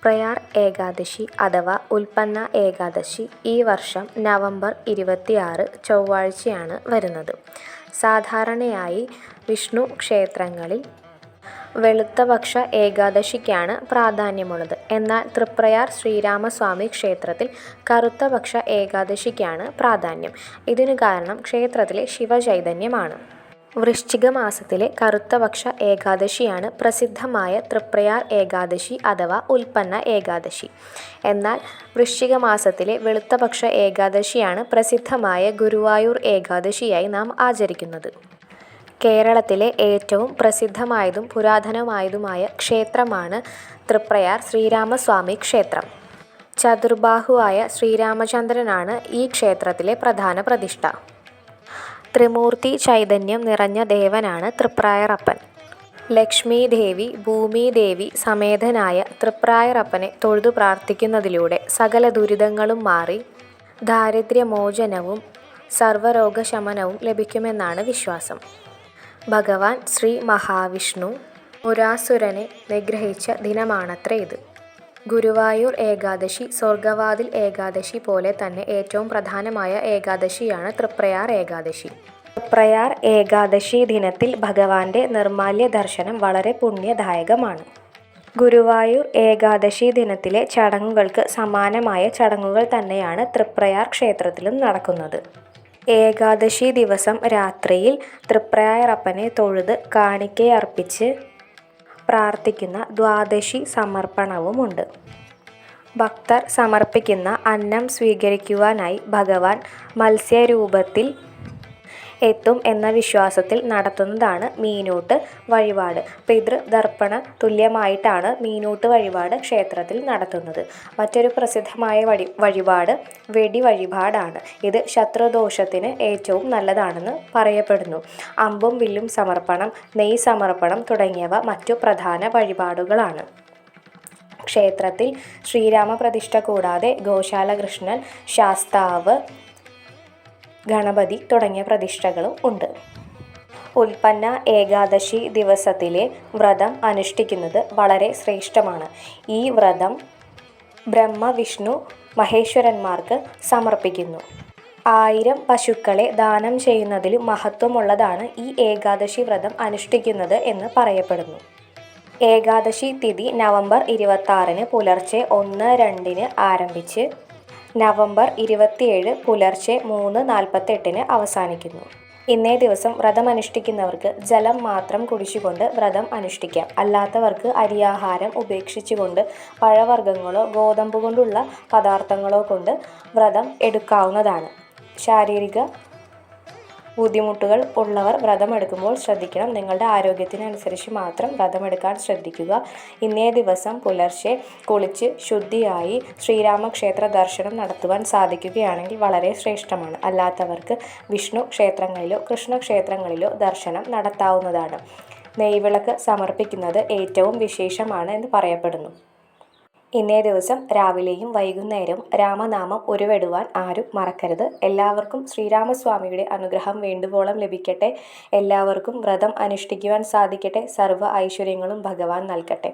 തൃപ്രയാർ ഏകാദശി അഥവാ ഉൽപ്പന്ന ഏകാദശി ഈ വർഷം നവംബർ 26 ചൊവ്വാഴ്ചയാണ് വരുന്നത്. സാധാരണയായി വിഷ്ണു ക്ഷേത്രങ്ങളിൽ വെളുത്തപക്ഷ ഏകാദശിക്കാണ് പ്രാധാന്യമുള്ളത്. എന്നാൽ തൃപ്രയാർ ശ്രീരാമസ്വാമി ക്ഷേത്രത്തിൽ കറുത്തപക്ഷ ഏകാദശിക്കാണ് പ്രാധാന്യം. ഇതിനു കാരണം ക്ഷേത്രത്തിലെ ശിവചൈതന്യമാണ്. വൃശ്ചിക മാസത്തിലെ കറുത്തപക്ഷ ഏകാദശിയാണ് പ്രസിദ്ധമായ തൃപ്രയാർ ഏകാദശി അഥവാ ഉൽപ്പന്ന ഏകാദശി. എന്നാൽ വൃശ്ചിക മാസത്തിലെ വെളുത്തപക്ഷ ഏകാദശിയാണ് പ്രസിദ്ധമായ ഗുരുവായൂർ ഏകാദശിയായി നാം ആചരിക്കുന്നത്. കേരളത്തിലെ ഏറ്റവും പ്രസിദ്ധമായതും പുരാതനമായതുമായ ക്ഷേത്രമാണ് തൃപ്രയാർ ശ്രീരാമസ്വാമി ക്ഷേത്രം. ചതുർബാഹുവായ ശ്രീരാമചന്ദ്രനാണ് ഈ ക്ഷേത്രത്തിലെ പ്രധാന പ്രതിഷ്ഠ. ത്രിമൂർത്തി ചൈതന്യം നിറഞ്ഞ ദേവനാണ് തൃപ്രായറപ്പൻ. ലക്ഷ്മീദേവി, ഭൂമിദേവി സമേതനായ തൃപ്രായറപ്പനെ തൊഴുതു പ്രാർത്ഥിക്കുന്നതിലൂടെ സകല ദുരിതങ്ങളും മാറി ദാരിദ്ര്യമോചനവും സർവ്വരോഗശമനവും ലഭിക്കുമെന്നാണ് വിശ്വാസം. ഭഗവാൻ ശ്രീ മഹാവിഷ്ണു മുരാസുരനെ നിഗ്രഹിച്ച ദിനമാണത്രേ ഇത്. ഗുരുവായൂർ ഏകാദശി, സ്വർഗ്ഗവാതിൽ ഏകാദശി പോലെ തന്നെ ഏറ്റവും പ്രധാനമായ ഏകാദശിയാണ് തൃപ്രയാർ ഏകാദശി. തൃപ്രയാർ ഏകാദശി ദിനത്തിൽ ഭഗവാന്റെ നിർമ്മാല്യ ദർശനം വളരെ പുണ്യദായകമാണ്. ഗുരുവായൂർ ഏകാദശി ദിനത്തിലെ ചടങ്ങുകൾക്ക് സമാനമായ ചടങ്ങുകൾ തന്നെയാണ് തൃപ്രയാർ ക്ഷേത്രത്തിലും നടക്കുന്നത്. ഏകാദശി ദിവസം രാത്രിയിൽ തൃപ്രായറപ്പനെ തൊഴുത് കാണിക്കയർപ്പിച്ച് പ്രാർത്ഥിക്കുന്ന ദ്വാദശി സമർപ്പണവുമുണ്ട്. ഭക്തർ സമർപ്പിക്കുന്ന അന്നം സ്വീകരിക്കുവാനായി ഭഗവാൻ മത്സ്യരൂപത്തിൽ എത്തും എന്ന വിശ്വാസത്തിൽ നടത്തുന്നതാണ് മീനൂട്ട് വഴിപാട്. പിതൃതർപ്പണ തുല്യമായിട്ടാണ് മീനൂട്ട് വഴിപാട് ക്ഷേത്രത്തിൽ നടത്തുന്നത്. മറ്റൊരു പ്രസിദ്ധമായ വഴിപാട് വെടി വഴിപാടാണ്. ഇത് ശത്രുദോഷത്തിന് ഏറ്റവും നല്ലതാണെന്ന് പറയപ്പെടുന്നു. അമ്പും വില്ലും സമർപ്പണം, നെയ്യ് സമർപ്പണം തുടങ്ങിയവ മറ്റു പ്രധാന വഴിപാടുകളാണ്. ക്ഷേത്രത്തിൽ ശ്രീരാമപ്രതിഷ്ഠ കൂടാതെ ഗോശാല കൃഷ്ണൻ, ശാസ്താവ്, ഗണപതി തുടങ്ങിയ പ്രതിഷ്ഠകളും ഉണ്ട്. ഉൽപ്പന്ന ഏകാദശി ദിവസത്തിലെ വ്രതം അനുഷ്ഠിക്കുന്നത് വളരെ ശ്രേഷ്ഠമാണ്. ഈ വ്രതം ബ്രഹ്മ, വിഷ്ണു, മഹേശ്വരന്മാർക്ക് സമർപ്പിക്കുന്നു. 1000 പശുക്കളെ ദാനം ചെയ്യുന്നതിലും മഹത്വമുള്ളതാണ് ഈ ഏകാദശി വ്രതം അനുഷ്ഠിക്കുന്നത് എന്ന് പറയപ്പെടുന്നു. ഏകാദശി തിഥി നവംബർ 26 പുലർച്ചെ 1:02 ആരംഭിച്ച് നവംബർ 27 പുലർച്ചെ 3:48 അവസാനിക്കുന്നു. ഇന്നേ ദിവസം വ്രതമനുഷ്ഠിക്കുന്നവർക്ക് ജലം മാത്രം കുടിച്ചുകൊണ്ട് വ്രതം അനുഷ്ഠിക്കാം. അല്ലാത്തവർക്ക് അരിയാഹാരം ഉപേക്ഷിച്ചുകൊണ്ട് പഴവർഗ്ഗങ്ങളോ ഗോതമ്പ് കൊണ്ടുള്ള പദാർത്ഥങ്ങളോ കൊണ്ട് വ്രതം എടുക്കാവുന്നതാണ്. ശാരീരിക ബുദ്ധിമുട്ടുകൾ ഉള്ളവർ വ്രതമെടുക്കുമ്പോൾ ശ്രദ്ധിക്കണം. നിങ്ങളുടെ ആരോഗ്യത്തിനനുസരിച്ച് മാത്രം വ്രതമെടുക്കാൻ ശ്രദ്ധിക്കുക. ഇന്നേ ദിവസം പുലർച്ചെ കുളിച്ച് ശുദ്ധിയായി ശ്രീരാമക്ഷേത്ര ദർശനം നടത്തുവാൻ സാധിക്കുകയാണെങ്കിൽ വളരെ ശ്രേഷ്ഠമാണ്. അല്ലാത്തവർക്ക് വിഷ്ണു ക്ഷേത്രങ്ങളിലോ കൃഷ്ണക്ഷേത്രങ്ങളിലോ ദർശനം നടത്താവുന്നതാണ്. നെയ്വിളക്ക് സമർപ്പിക്കുന്നത് ഏറ്റവും വിശേഷമാണ് എന്ന് പറയപ്പെടുന്നു. ഇന്നേ ദിവസം രാവിലെയും വൈകുന്നേരവും രാമനാമം ഉരുവിടുവാൻ ആരും മറക്കരുത്. എല്ലാവർക്കും ശ്രീരാമസ്വാമിയുടെ അനുഗ്രഹം വേണ്ടുവോളം ലഭിക്കട്ടെ. എല്ലാവർക്കും വ്രതം അനുഷ്ഠിക്കുവാൻ സാധിക്കട്ടെ. സർവ്വ ഐശ്വര്യങ്ങളും ഭഗവാൻ നൽകട്ടെ.